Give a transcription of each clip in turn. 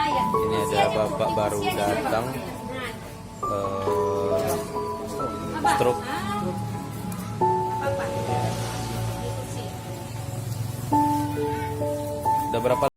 Ini ada bapak baru datang, stroke. Udah berapa?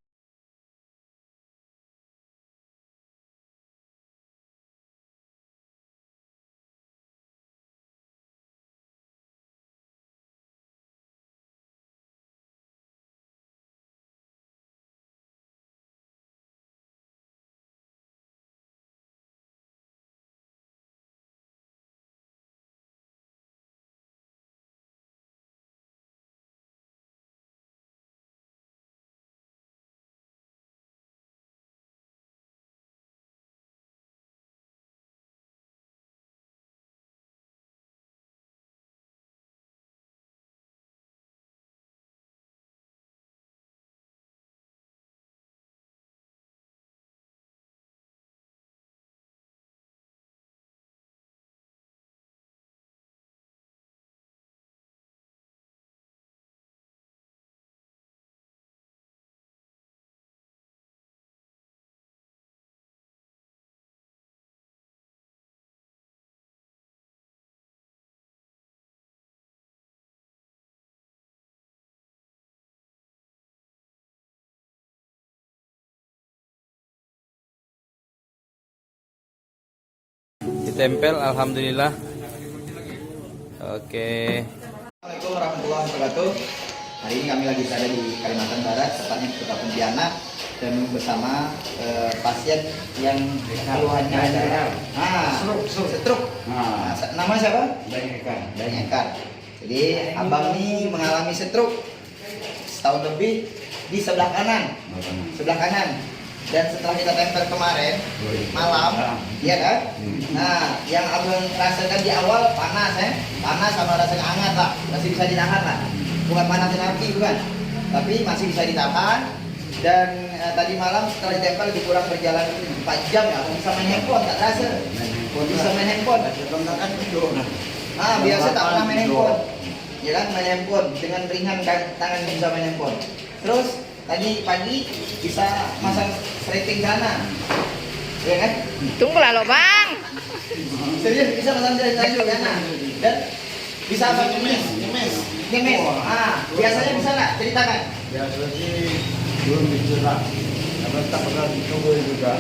Ditempel, alhamdulillah. Oke. Assalamualaikum warahmatullahi wabarakatuh. Hari ini kami lagi berada di Kalimantan Barat, tepatnya di Kota Pontianak, dan bersama pasien yang keluhannya adalah stroke. Nama siapa? Dayang Ekar. Jadi abang ini mengalami stroke setahun lebih di sebelah kanan. Dan setelah kita tempel kemarin malam, iya kan? Nah, yang abang rasakan di awal panas sama rasanya hangat lah, masih bisa ditahan lah. Bukan panasin api, bukan, tapi masih bisa ditahan. Dan tadi malam setelah ditempel lebih kurang berjalan 4 jam ya, bisa main handphone, tak terasa. Bisa main handphone. Nah, biasa tak pernah main handphone, ya kan? Main handphone dengan ringan kan, tangan bisa main handphone. Terus tadi pagi bisa masang setting sana, ya kan? Tunggulah lo bang. Serius bisa masang setting sana dan bisa apa? Ngemes. Biasanya bisa nggak? Ceritakan. Biasa sih belum bisa, karena tak pernah dicoba juga.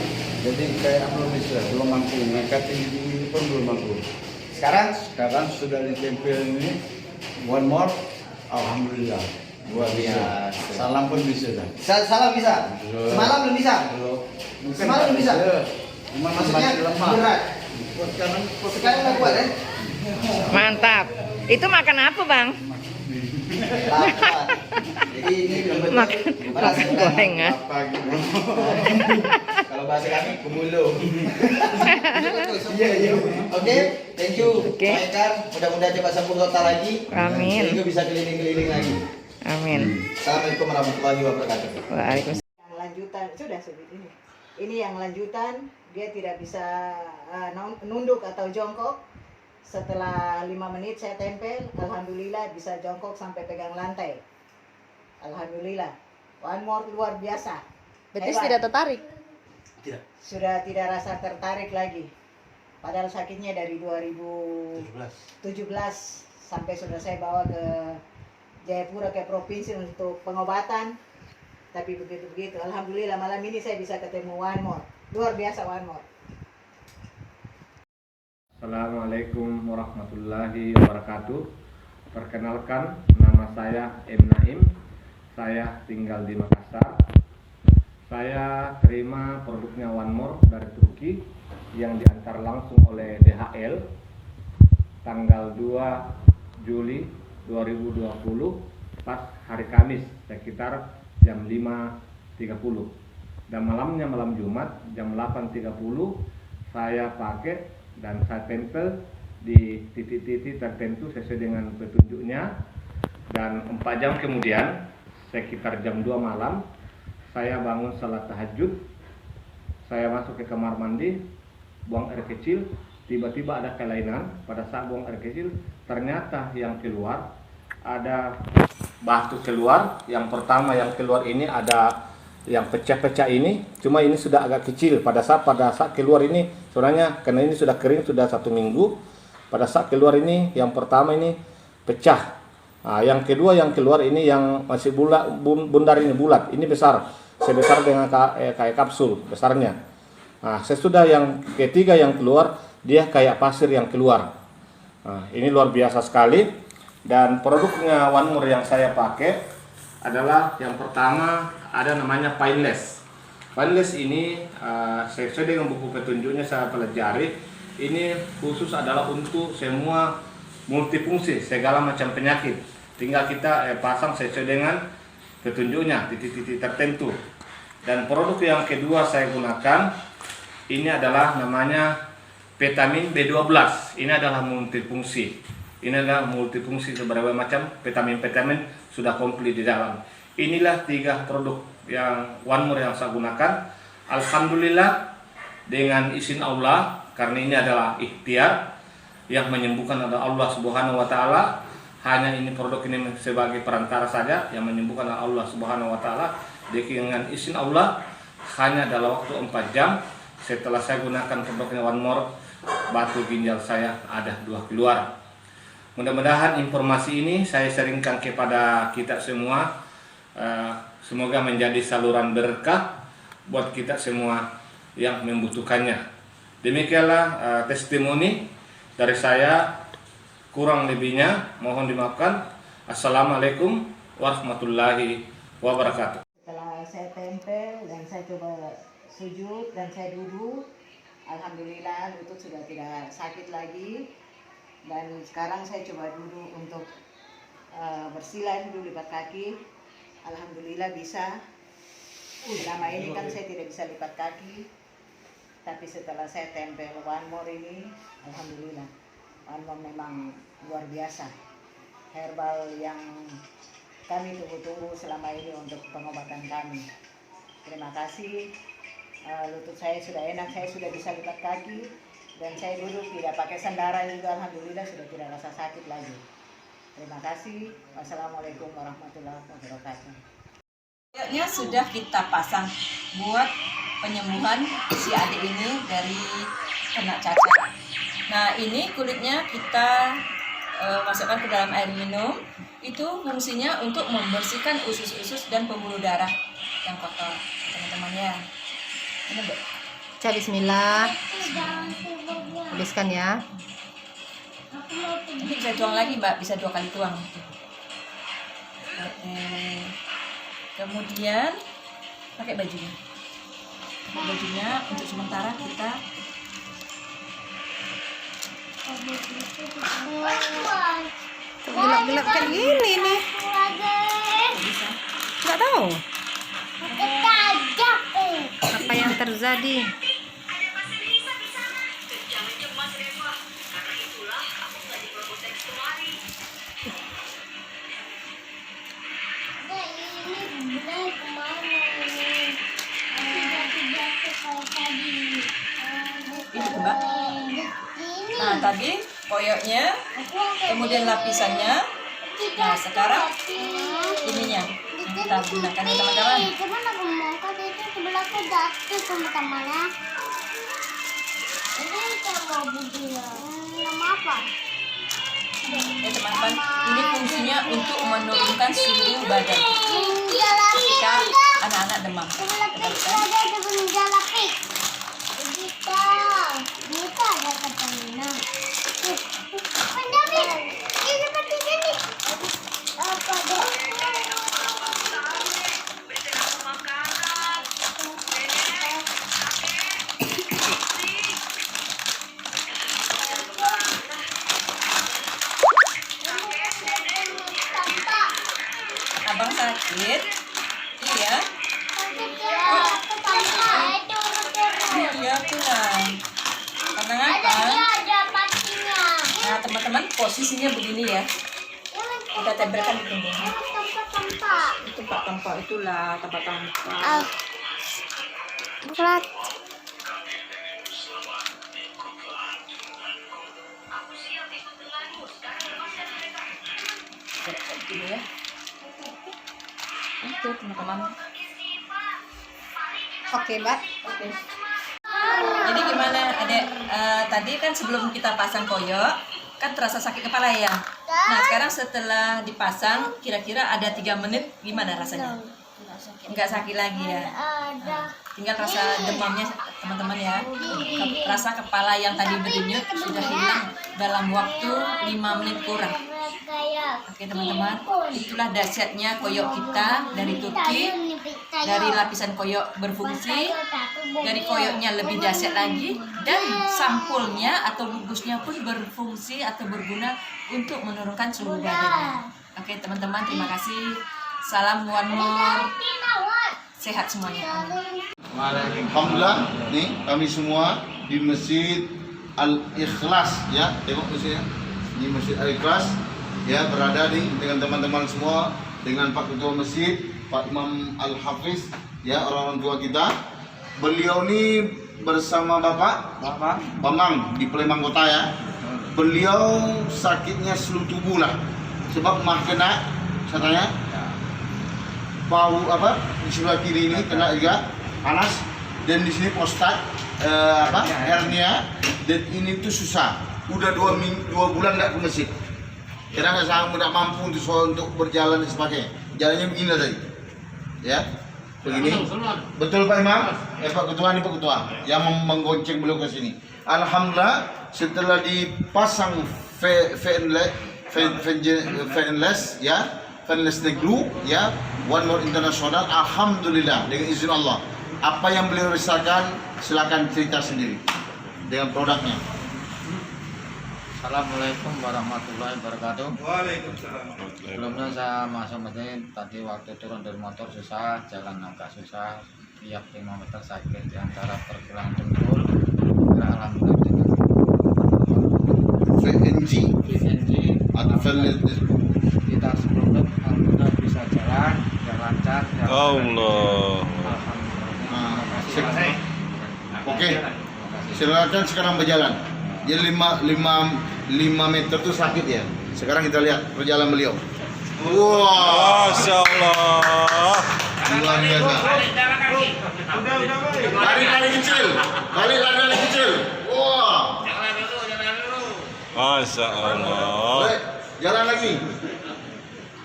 Jadi kayak belum bisa, belum mampu. Ngangkat tinggi pun belum mampu. Sekarang Sudah ditempel ini, one more, alhamdulillah. Luar biasa. Salam pun bisa dah. salah bisa. Semalam belum bisa. Semalam belum bisa. Maksudnya berat. Sekarang nggak kuat ya? Mantap. Itu makan apa bang? Lapar. Jadi ini belum Makan gorengan. Apa gitu? Kalau bahasa kami kumulung. Iya. Oke, thank you. Oke. Pak Ekar, mudah-mudahan cepat sembuh total lagi. Amin. Sehingga bisa keliling-keliling lagi. Amin. Assalamualaikum warahmatullahi wabarakatuh. Waalaikumsalam. Yang lanjutan sudah ini. Ini yang lanjutan, dia tidak bisa nunduk atau jongkok. Setelah 5 menit saya tempel, alhamdulillah bisa jongkok sampai pegang lantai. Alhamdulillah. One more luar biasa. Betis Hebat. tidak tertarik. Sudah tidak rasa tertarik lagi. Padahal sakitnya dari 2017 sampai sudah saya bawa ke Jayapura ke provinsi untuk pengobatan. Tapi begitu-begitu. Alhamdulillah malam ini saya bisa ketemu one more. Luar biasa one more. Assalamualaikum warahmatullahi wabarakatuh. Perkenalkan, nama saya M. Naim. Saya tinggal di Makassar. Saya terima produknya One More dari Turki yang diantar langsung oleh DHL tanggal 2 Juli 2020 pas hari Kamis sekitar jam 5.30. Dan malamnya malam Jumat jam 8.30 saya pakai dan saya tempel di titik-titik tertentu sesuai dengan petunjuknya. Dan 4 jam kemudian sekitar jam 2 malam saya bangun salat tahajud. Saya masuk ke kamar mandi, buang air kecil. Tiba-tiba ada kelainan. Pada saat buang air kecil ternyata yang keluar ada batu keluar. Yang pertama yang keluar ini ada yang pecah-pecah ini, cuma ini sudah agak kecil. Pada saat keluar ini, sebenarnya karena ini sudah kering sudah 1 minggu. Pada saat keluar ini, yang pertama ini pecah. Nah, yang kedua yang keluar ini yang masih bulat, bundar ini bulat, ini besar, sebesar dengan kayak kapsul besarnya. Nah, sesudah yang ketiga yang keluar, dia kayak pasir yang keluar. Nah, ini luar biasa sekali. Dan produknya One More yang saya pakai adalah yang pertama ada namanya Painless. Painless ini sesuai dengan buku petunjuknya saya pelajari, ini khusus adalah untuk semua multifungsi segala macam penyakit. Tinggal kita pasang sesuai dengan petunjuknya titik-titik tertentu. Dan produk yang kedua saya gunakan ini adalah namanya vitamin B12. Ini adalah multifungsi. Ini adalah multifungsi beberapa macam vitamin sudah komplit di dalam. Inilah 3 produk yang One More yang saya gunakan. Alhamdulillah dengan izin Allah, karena ini adalah ikhtiar yang menyembuhkan adalah Allah Subhanahu wa taala. Hanya ini produk ini sebagai perantara saja yang menyembuhkan adalah Allah Subhanahu wa taala. Dengan izin Allah hanya dalam waktu 4 jam setelah saya gunakan produknya One More, batu ginjal saya ada 2 keluar. Mudah-mudahan informasi ini saya sharingkan kepada kita semua. Semoga menjadi saluran berkah buat kita semua yang membutuhkannya. Demikianlah testimoni dari saya. Kurang lebihnya mohon dimaafkan. Assalamualaikum warahmatullahi wabarakatuh. Setelah saya tempel dan saya coba sujud dan saya duduk, alhamdulillah lutut sudah tidak sakit lagi. Dan sekarang saya coba duduk untuk bersila dulu lipat kaki. Alhamdulillah bisa. Selama ini kan saya tidak bisa lipat kaki, tapi setelah saya tempel One More ini, alhamdulillah One More memang luar biasa. Herbal yang kami tunggu-tunggu selama ini untuk pengobatan kami. Terima kasih. Lutut saya sudah enak, saya sudah bisa lipat kaki, dan saya duduk tidak pakai sandaran juga, alhamdulillah sudah tidak rasa sakit lagi. Terima kasih. Wassalamualaikum warahmatullahi wabarakatuh. Kayaknya sudah kita pasang buat penyembuhan si adik ini dari kena cacar. Nah, ini kulitnya kita masukkan ke dalam air minum. Itu fungsinya untuk membersihkan usus-usus dan pembuluh darah yang kotor, teman-teman ya. Ini Bu. Bismillah. Habiskan ya. Nanti bisa tuang lagi, Mbak, bisa 2 kali tuang. Oke. Kemudian pakai bajunya. Pakai bajunya untuk sementara kita Gelap-gelap kayak gini nih. Nggak tahu apa yang terjadi. ini Mbak. Nah, tadi koyoknya, kemudian lapisannya. Nah, sekarang ininya yang kita gunakan ya teman-teman. Cuman aku mau kasih itu sebelah aku jatuh teman-temannya. Ini kita mau budinya. Nama apa? Ya teman-teman, ini fungsinya untuk menurunkan suhu badan ketika anak-anak demam. Sebelah kita ada sebelah lapis. Kita ada katanya. Pendamping, ini seperti ini. Apa dong? Abang sakit? Iya. Iya pulang. Karena apa? Nah teman-teman, posisinya begini ya. Kita tempelkan di punggungnya. Itu tempat itulah tempat tampak. Berat. Gini ya. Itu teman-teman. Oke, Mbak. Oke. Jadi gimana adek, tadi kan sebelum kita pasang koyok kan terasa sakit kepala ya. Nah sekarang setelah dipasang kira-kira ada 3 menit gimana rasanya? Enggak sakit lagi ya. Nah, tinggal rasa demamnya teman-teman ya. Rasa kepala yang tadi berdenyut sudah hilang dalam waktu 5 menit kurang. Oke teman-teman, itulah dahsyatnya koyok kita dari Turki. Dari lapisan koyok berfungsi, dari koyoknya lebih dahsyat lagi, dan sampulnya atau bungkusnya pun berfungsi atau berguna untuk menurunkan suhu badannya. Oke teman-teman, terima kasih. Salam one more. Sehat semuanya. Alhamdulillah, nih kami semua di Masjid Al-Ikhlas ya, tengok masjidnya. Di Masjid Al-Ikhlas ya, berada nih dengan teman-teman semua, dengan Pak Ketua Masjid, Pak Imam Al-Hafiz ya, orang-orang tua kita. Beliau ini bersama Bapak Bambang di Palembang Kota ya. Beliau sakitnya seluruh tubuh lah, sebab mah kena katanya bau apa di sebelah kiri ini kena juga panas, dan di sini prostat hernia, dan ini tuh susah. Udah 2 bulan nggak ke masjid karena nggak mampu untuk berjalan dan sebagainya. Jalannya begini tadi ya, begini. Betul Pak Imam? Pak Ketua, ini Pak Ketua yang menggonceng beliau ke sini. Alhamdulillah setelah dipasang fanless ya, fanless glue ya, One More International, alhamdulillah dengan izin Allah. Apa yang beliau rasakan silakan cerita sendiri dengan produknya. Assalamualaikum warahmatullahi wabarakatuh. Waalaikumsalam. Sebelumnya saya masuk masjid tadi waktu turun dari motor susah, jalan agak susah, tiap 5 meter sakit di antara pergelangan dengkul. Alhamdulillah VNG atau fanless kita sebelumnya alhamdulillah bisa jalan lancar. Allah. Oke, silakan sekarang berjalan. Jadi 5 meter itu sakit ya. Sekarang kita lihat perjalanan beliau. Wah, Masya Allah. luar biasa. Lari kecil, lari kecil. Wah, Masya Allah. jalan lagi.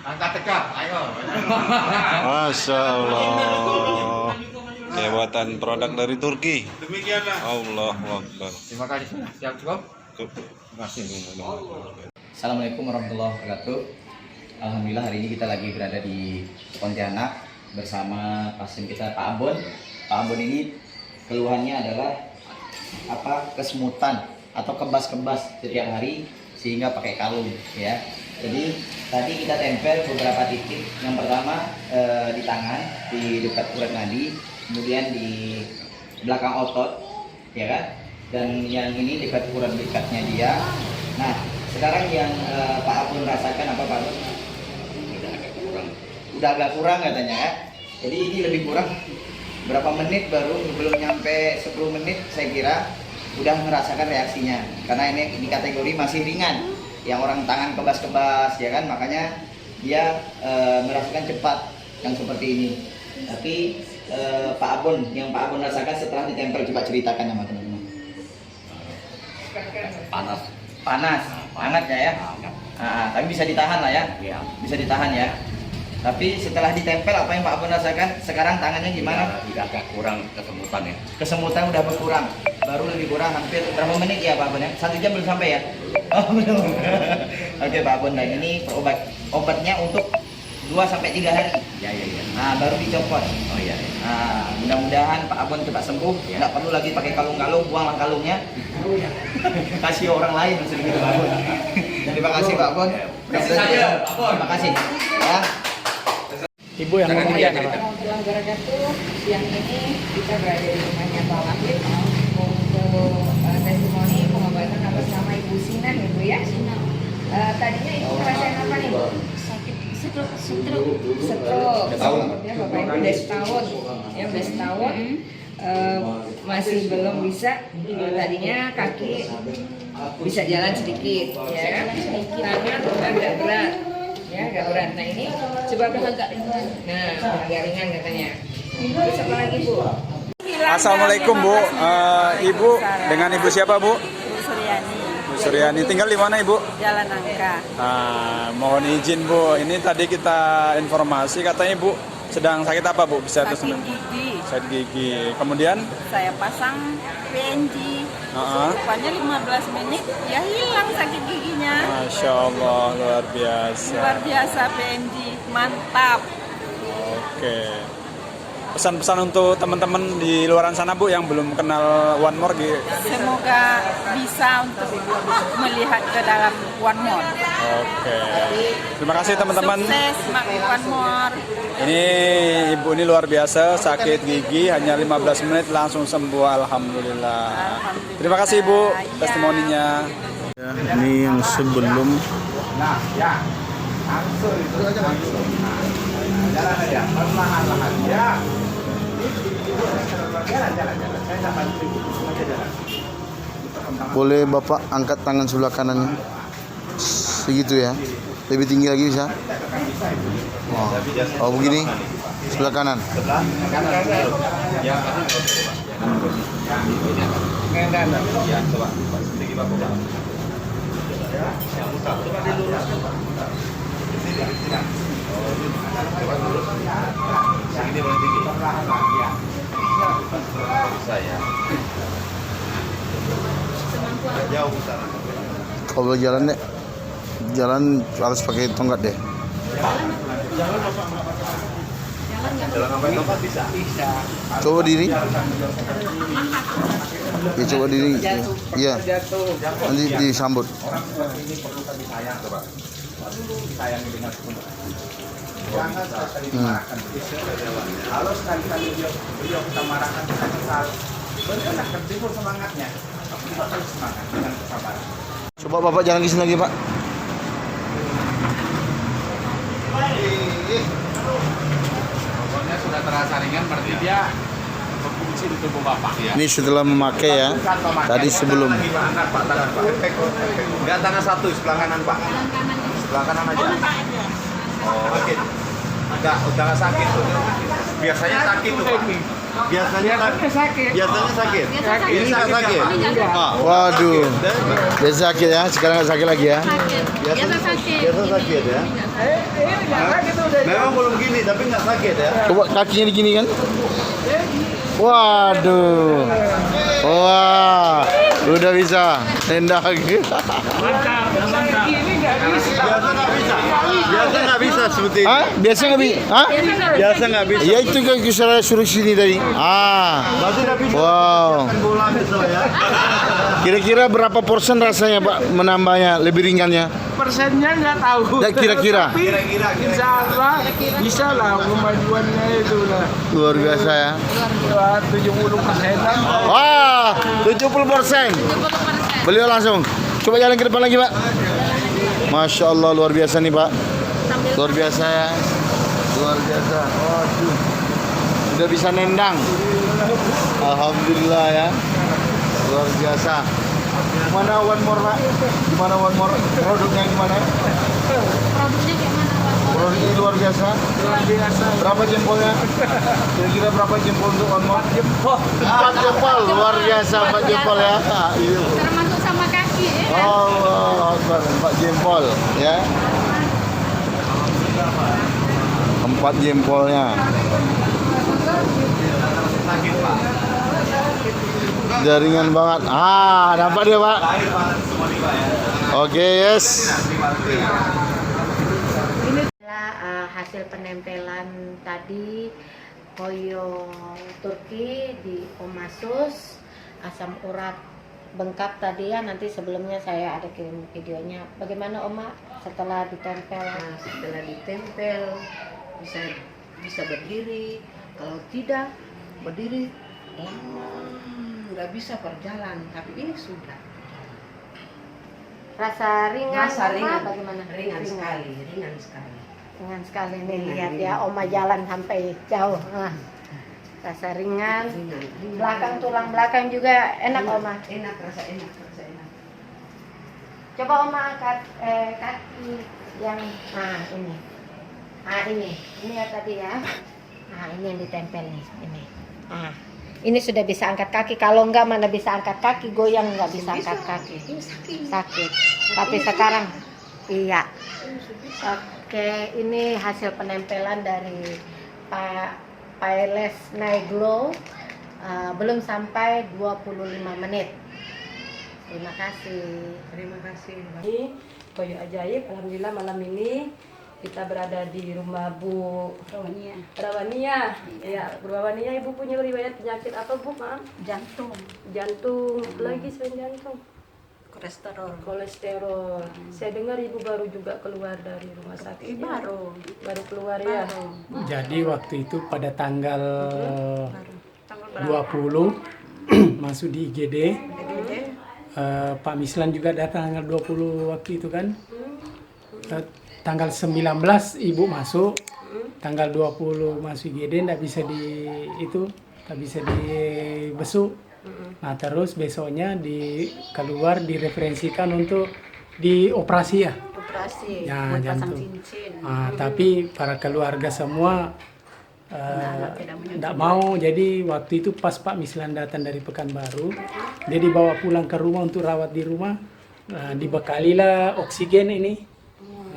Angkat tegak, ayo. Masya Allah. Kehebatan produk dari Turki. Demikianlah. Allahu Akbar. Terima kasih. Siap cukup? Terima kasih. Assalamualaikum warahmatullahi wabarakatuh. Alhamdulillah hari ini kita lagi berada di Pontianak bersama pasien kita Pak Abon. Pak Abon ini keluhannya adalah kesemutan atau kebas-kebas setiap hari sehingga pakai kalung ya. Jadi tadi kita tempel beberapa titik. Yang pertama di tangan, di dekat urat nadi, kemudian di belakang otot, ya kan? Dan yang ini dekat urat dekatnya dia. Nah, sekarang yang Pak Abun rasakan apa Pak Abun? Udah agak kurang katanya ya. Jadi ini lebih kurang berapa menit, baru belum nyampe 10 menit saya kira udah merasakan reaksinya. Karena ini di kategori masih ringan. Yang orang tangan kebas-kebas ya kan, makanya dia merasakan cepat yang seperti ini. Tapi Pak Abon, yang Pak Abon rasakan setelah ditempel, coba ceritakan sama teman-teman. Panas, hangat ya. Tapi bisa ditahan lah ya. Bisa ditahan ya. Tapi setelah ditempel, apa yang Pak Abon rasakan? Sekarang tangannya gimana? Agak kurang kesemutan ya. Kesemutan udah berkurang, baru lebih kurang hampir berapa menit ya Pak Abon ya? 1 jam belum sampai ya? Oh belum. Oke Pak Abon, dan ini obatnya untuk 2-3 hari. Ya. Nah baru dicopot. Oh iya. Nah mudah-mudahan Pak Abon cepat sembuh, nggak perlu lagi pakai kalung-kalung, buanglah kalungnya. Kasih orang lain sedikit Pak Abon. Terima kasih Pak Abon. Terima kasih. Ya. Ibu yang ngomong aja apa? Warahmatullahi wabarakatuh. Siang ini kita berada di rumahnya Pak Wahid untuk testimoni pengobatan atas nama Ibu Sinan ya Bu ya. Tadinya Ibu ngerasain apa nih Bu? Sakit stroke. Stroke. Ya Bapak Ibu udah setahun. Ya udah setahun. Masih belum bisa. Tadinya kaki bisa jalan sedikit, ya. Tangan agak berat. Ya, agak berat. Nah ini coba agak ringan. Nah, agak ringan katanya. Terus apa lagi Bu? hilang. Assalamualaikum Bu. Ibu dengan Ibu siapa Bu? Bu Suryani, Bu Suryani. Tinggal di mana Ibu? Jalan Angka. Mohon izin Bu. Ini tadi kita informasi katanya Ibu sedang sakit apa Bu? Bisa terus Sakit gigi. sakit gigi. Kemudian Saya pasang PNG. Rupanya 15 menit ya hilang sakit giginya. Masya Allah luar biasa. Luar biasa PNG, mantap. Oke. Pesan-pesan untuk teman-teman di luaran sana Bu yang belum kenal One More gitu. Semoga bisa untuk melihat ke dalam One More. Oke. Terima kasih teman-teman. Sukses One More. Ini ibu ini luar biasa, sakit gigi hanya 15 menit langsung sembuh, alhamdulillah. Terima kasih Ibu testimoninya. Ya, ini yang sebelum Nah, ya. Langsung itu aja langsung. Jalan aja, perlahan-lahan ya. Jalan. Saya tak bantu ibu, aja jalan. Boleh Bapak angkat tangan sebelah kanannya. Segitu ya. Lebih tinggi lagi bisa? Oh begini. Sebelah kanan. Kalau jalan deh, jalan harus pakai tongkat deh. Jalan sampai tempat bisa. Coba diri. Ya coba diri. Iya. Nanti disambut. Ini perlu kami sayang coba. Sayangi dengan sepenuh hati. Jangan sekali dimarahkan. Kalau sekali-kali beliau kita marahkan, kita kesal, berikanlah tertimbul semangatnya. Tapi kita harus semangat dengan kesabaran. Coba Bapak jalan ke sini lagi, Pak. Pokoknya sudah terasa ringan berarti dia berfungsi di tubuh Bapak ya. Ini setelah memakai ya. Tadi sebelum. Angkat Pak, tangan Pak. Enggak tangan satu, sebelah kanan Pak. Sebelah kanan aja. Oh, sakit. Enggak, udah nggak sakit tuh. Biasanya sakit tuh Pak. Biasanya sakit. Biasanya sakit. Ini nggak sakit. Waduh. Biasa sakit ya. Sekarang nggak sakit lagi ya. Biasa sakit. Biasa sakit ya. Memang belum gini tapi nggak sakit ya. Coba kakinya digini kan. Waduh. Wah. Udah bisa. Nendang. Biasa nggak bisa. Biasa nggak bisa seperti ini. Hah? Biasa nggak bisa? Hah? Biasa nggak bisa. Ya itu kan saya suruh sini tadi. Berarti nggak bisa. Wow. Bola bisa ya. Kira-kira berapa persen rasanya Pak menambahnya lebih ringannya? Persennya nggak tahu. Ya, kira-kira. Kira-kira. Insya Allah bisa lah kemajuannya itu lah. Luar biasa ya. 70%. Wah, 70%. Beliau langsung. Coba jalan ke depan lagi Pak. Masya Allah luar biasa nih Pak. Luar biasa ya. Luar biasa. Waduh. Sudah bisa nendang. Alhamdulillah ya. Luar biasa. Gimana One More Pak? Gimana One More? Produknya gimana? Produknya gimana Pak? Produknya luar biasa. Luar biasa. Berapa jempolnya? Kira-kira berapa jempol untuk One More? 4 jempol. Luar biasa 4 jempol ya. Iya. Termasuk sama kaki ya. Allah Akbar, 4 jempol ya. 4 jempolnya. Jaringan banget. Nampak dia Pak. Oke, yes. Hasil penempelan tadi koyo Turki di Omasus, asam urat bengkak tadi ya. Nanti sebelumnya saya ada kirim videonya. Bagaimana Oma setelah ditempel? Nah, setelah ditempel bisa berdiri. Kalau tidak berdiri lama nggak bisa berjalan. Tapi ini sudah. Rasa ringan, Rasa ringan. Bagaimana? Ringan sekali, ringan sekali. Ringan sekali nih, Ringan, lihat ringan. ya Oma jalan sampai jauh. Rasa ringan. Ringan. Belakang, tulang belakang juga enak Oma. Enak, rasa enak. Coba Oma angkat kaki yang ini. Ini ya tadi ya. Ini yang ditempel nih, ini. Ini sudah bisa angkat kaki. Kalau enggak mana bisa angkat kaki, goyang nggak bisa angkat kaki. Sakit. Tapi sekarang iya. Oke, ini hasil penempelan dari Pak Pailes Night Glow. Belum sampai 25 menit. Terima kasih. Terima kasih. Ini Koyo Ajaib, alhamdulillah malam ini kita berada di rumah Bu Rawania. Ya, Bu Rawania, Ibu punya riwayat penyakit apa, Bu? Maaf. Jantung, Lagi selain jantung. Kolesterol. Saya dengar Ibu baru juga keluar dari rumah sakit. Baru keluar ya. Jadi waktu itu pada tanggal 20 masuk di IGD. Pak Mislan juga datang tanggal 20 waktu itu kan. Tanggal 19 Ibu masuk, tanggal 20 masuk IGD nggak bisa dibesuk. Nah terus besoknya keluar direferensikan untuk dioperasi ya. operasi, Ya, buat pasang jantung. cincin. Tapi para keluarga semua tidak mau. Jadi waktu itu pas Pak Mislan datang dari Pekanbaru, dia dibawa pulang ke rumah untuk rawat di rumah. Dibekalilah oksigen ini.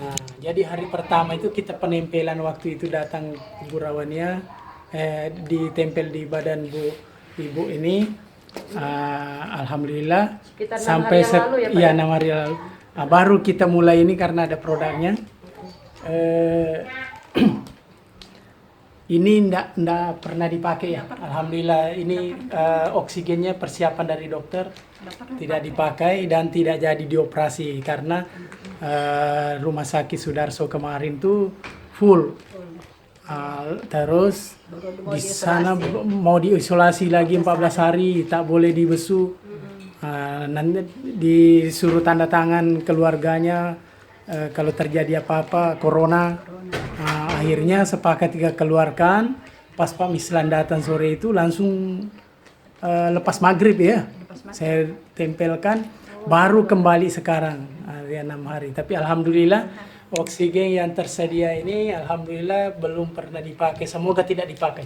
Nah, jadi hari pertama itu kita penempelan waktu itu datang Bu Rawania, ditempel di badan Ibu ini. Alhamdulillah Sekitar 6 sampai hari yang lalu ya, Pak? Iya, 6 hari lalu. Nah, baru kita mulai ini karena ada produknya. Ini ndak pernah dipakai ya. Alhamdulillah ini oksigennya persiapan dari dokter, tidak dipakai dan tidak jadi dioperasi karena rumah sakit Sudarso kemarin tuh full. Terus di sana mau diisolasi lagi 14 hari, tak boleh dibesuk. Nanti disuruh tanda tangan keluarganya kalau terjadi apa-apa corona. Akhirnya sepakat kita keluarkan. Pas Pak Mislan datang sore itu langsung lepas maghrib ya. Saya tempelkan, baru kembali sekarang 6 hari. Tapi alhamdulillah oksigen yang tersedia ini alhamdulillah belum pernah dipakai. Semoga tidak dipakai.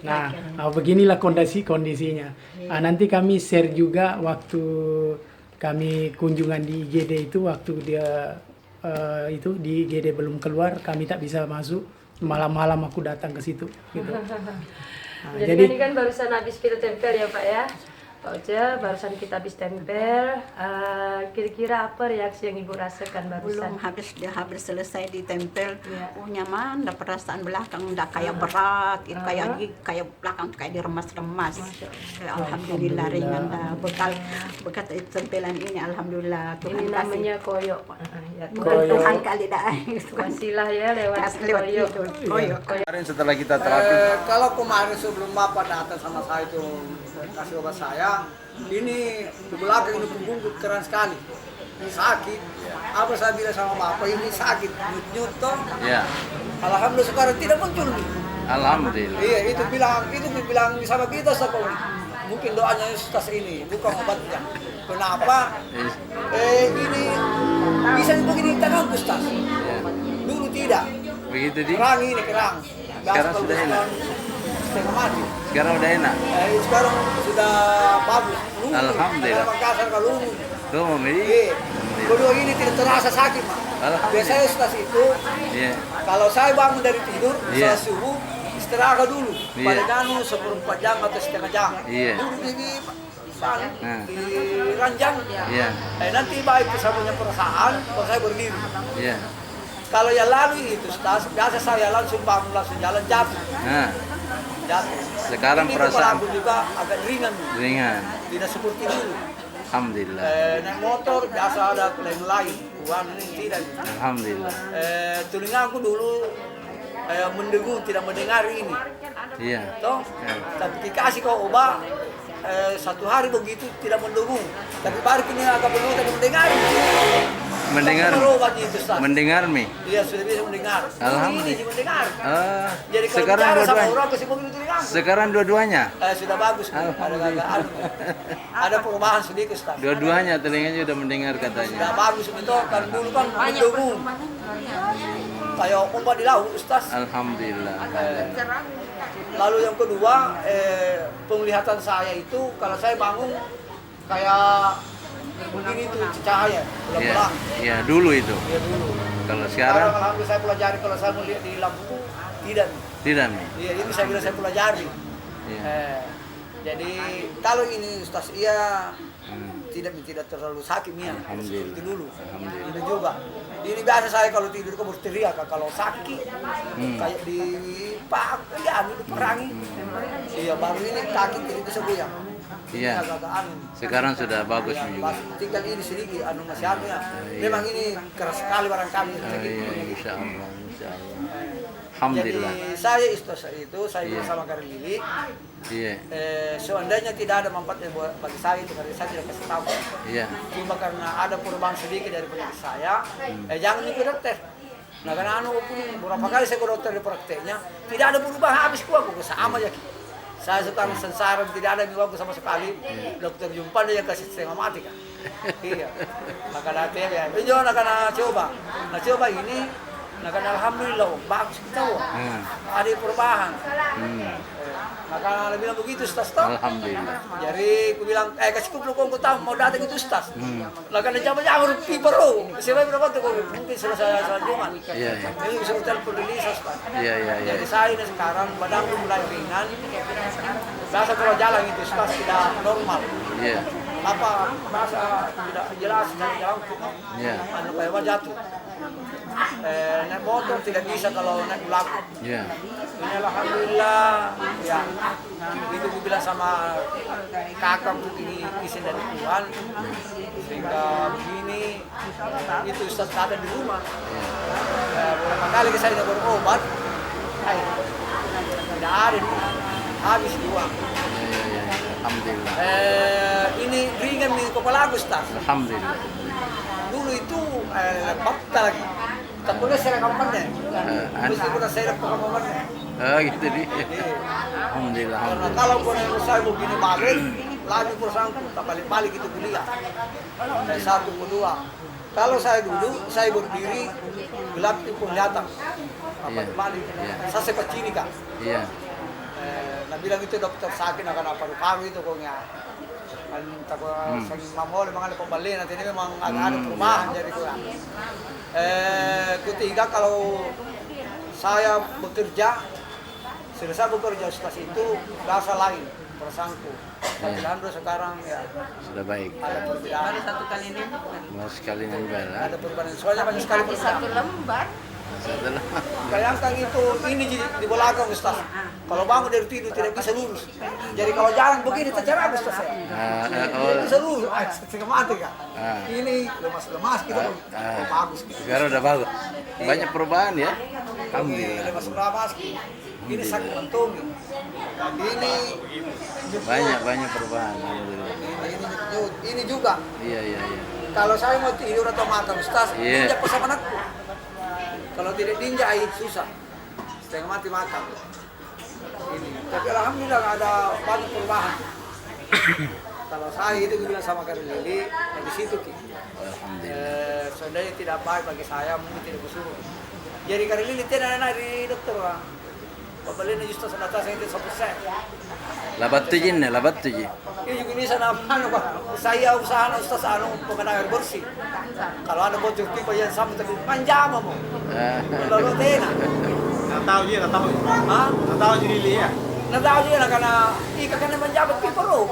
Nah, beginilah kondisinya. Nanti kami share juga waktu kami kunjungan di IGD itu, waktu dia itu di IGD belum keluar, kami tak bisa masuk. Malam-malam aku datang ke situ. Gitu. Jadi ini kan barusan habis kita tempel ya Pak ya. Pak Oce, barusan kita habis tempel. Kira-kira apa reaksi yang Ibu rasakan barusan? Belum habis selesai ditempel, Ya. nyaman, ada perasaan belakang udah kayak berat, itu kayak belakang tuh kayak diremas-remas. Alhamdulillah ringan dah. Bekat tempelan ini alhamdulillah Tuhan Ini kasih. namanya koyo. Ya, Bukan Tuhan kali dah. wasilah ya lewat koyo. itu. Koyo. Kemarin setelah kita terapi, Kalau kemarin sebelum Bapak datang sama saya itu kasih obat saya, ini di belakang ini punggungku keren sekali, sakit. Apa saya bilang sama Bapak, ini sakit, nyut-nyut toh. ya, Alhamdulillah sekarang tidak muncul nih. alhamdulillah. Iya, itu bilang sama kita sekolah. Mungkin doanya Ustaz ini, bukan obatnya. Kenapa? Ini bisa begini tangan Ustaz. Dulu tidak. Begitu di. Kerang ini kerang. Sekarang sudah enak. Setengah mati. Sekarang udah enak. Sekarang sudah bagus. Alhamdulillah. Makassar kalau Tuh, Mami. kedua ini tidak terasa sakit, Mak. Biasanya Ustaz itu, Iya. kalau saya bangun dari tidur, Iya. saya subuh, istirahat dulu. Iya. Pada danu 1/4 jam atau setengah jam. Iya. Duduk di sana, Nah. di ranjang. Iya. Nanti baik saya punya perasaan, kalau saya berdiri. Iya. Kalau yang lalu itu, Ustaz, biasa saya langsung bangun, langsung jalan jatuh. Nah, Jatuh. sekarang Ini perasaan kepala aku juga agak ringan. ringan. Tidak seperti dulu. Alhamdulillah. Naik motor biasa ada lain-lain, bukan ini tidak. Alhamdulillah. Telinga aku dulu mendengung, tidak mendengar ini. Iya. Toh, Ya. tapi dikasih kau obat 1 hari begitu tidak mendengung. Tapi baru ini agak mendengung, tapi mendengar. Mendengar. Obatnya itu, Ustaz. Mendengar mi. Iya, sudah bisa mendengar. Alhamdulillah. Ini sih mendengar. Jadi kalau Sekarang bicara sama dua-duanya. orang kasih mobil telinga. Sekarang dua-duanya. Sudah bagus. Ada perubahan sedikit, Ustaz. Dua-duanya telinganya udah mendengar Sudah katanya. bagus betul, kan dulu kan mendengung. Kayak obat di laut, Ustaz. Alhamdulillah. Lalu yang kedua, penglihatan saya itu kalau saya bangun kayak begini tuh cahaya, belang-belang. Iya, dulu itu. Iya dulu. Kalau sekarang alhamdulillah saya pelajari kalau saya melihat di lampu tidak. tidak nih. Iya, ini saya bilang saya pelajari. Iya. Jadi kalau ini Ustaz tidak terlalu sakit nih. Alhamdulillah. Seperti dulu. Alhamdulillah. Ini juga. Ini biasa saya kalau tidur kok berteriak kalau sakit kayak di perangi. Iya, baru ini kaki kiri itu segoyang. Iya. Agak-agak aneh. Sekarang sudah bagus juga. Tinggal ini sedikit masih anu ya. Memang ini keras sekali barangkali. Iya, insya Allah, insya Allah. Alhamdulillah. Jadi saya itu saya bersama Karin Lili. Iya. Seandainya tidak ada manfaatnya bagi saya itu karena saya tidak kasih tahu. Iya. Cuma karena ada perubahan sedikit dari penyakit saya, jangan ikut dokter. Nah karena beberapa kali saya ke dokter di prakteknya tidak ada perubahan habis aku sama aja. Saya sekarang sengsara tidak ada yang sama sekali. Dokter jumpa dia kasih setengah mati kan. Iya. Maka nanti ya, jangan karena coba. Nah coba ini. Nah kan alhamdulillah bagus kita ada perubahan. Maka dia bilang begitu Ustaz. Alhamdulillah. Jadi aku bilang kasih kumpul kau tahu mau datang itu Ustaz. Lah kan jam-jam pergi baru. Siapa berapa tuh mungkin selesai Jumat. Iya. Ini bisa telepon dulu Ustaz. Iya. Jadi saya ini sekarang badanku mulai ringan. Biasa kalau jalan itu Ustaz tidak normal. Iya. Apa bahasa tidak jelas dari jalan. Iya. Anu kayak jatuh. Naik motor tidak bisa kalau naik belakang. Iya. Ini alhamdulillah ya. Itu aku bilang sama kakak ini izin dari Tuhan sehingga begini itu Ustaz ada di rumah. Beberapa kali saya berobat, tidak ada habis uang. Iya. Alhamdulillah. Ini ringan di kepala aku Ustaz. Alhamdulillah. Dulu itu bakta lagi. Tak boleh saya rekamannya. Mesti pernah saya rekamannya. Gitu dia. Alhamdulillah. Karena kalau saya mau begini balik, lagi perusahaanku tak balik-balik itu kuliah. Dari 1 ke 2. Kalau saya dulu, saya berdiri gelap itu kelihatan. Apa balik? Saya sempat cini kan. Iya. Nah bilang itu dokter sakit akan paru-paru itu koknya. Kan takut mamol memang ada pembalian nanti ini memang ada perubahan jadi kurang. Ketiga kalau saya bekerja selesai bekerja Ustaz itu rasa lain perasaanku. Tapi alhamdulillah sekarang ya sudah baik. ada perbedaan. Satu kali ini Mau sekali nambah. Ada perubahan. Soalnya banyak sekali perubahan. satu lembar. Bayangkan itu ini di belakang Ustaz. Kalau bangun dari tidur tidak bisa lurus. Jadi kalau jalan begini tercerah Ustaz saya. Tidak bisa lurus. Setengah mati kan. Ini lemas-lemas kita bagus. Sekarang udah bagus. Banyak perubahan ya. Alhamdulillah. Lemas-lemas. Ini sakit mentung. Ini Banyak perubahan. Alhamdulillah. Ini juga. Iya. Kalau saya mau tidur atau makan Ustaz, injak bersama anakku. Kalau tidak diinjak susah. Setengah mati makan. Ini. Tapi alhamdulillah ada banyak perubahan. Kalau saya itu bilang sama Karin Lili, di situ seandainya tidak baik bagi saya, mungkin tidak bersuruh. Jadi Karin Lili tidak ada di dokter lah. Pembelian justru senata saya itu 100%. Labat tuji. Ini juga ini sana Pak. Saya usaha Ustaz pengenang air bersih. Kalau ada bocor pipa yang sama tapi manjama mo. Lalu tena. Nataw ji Lili ya. Nataw ji na kana ika kana manjama pipa ro.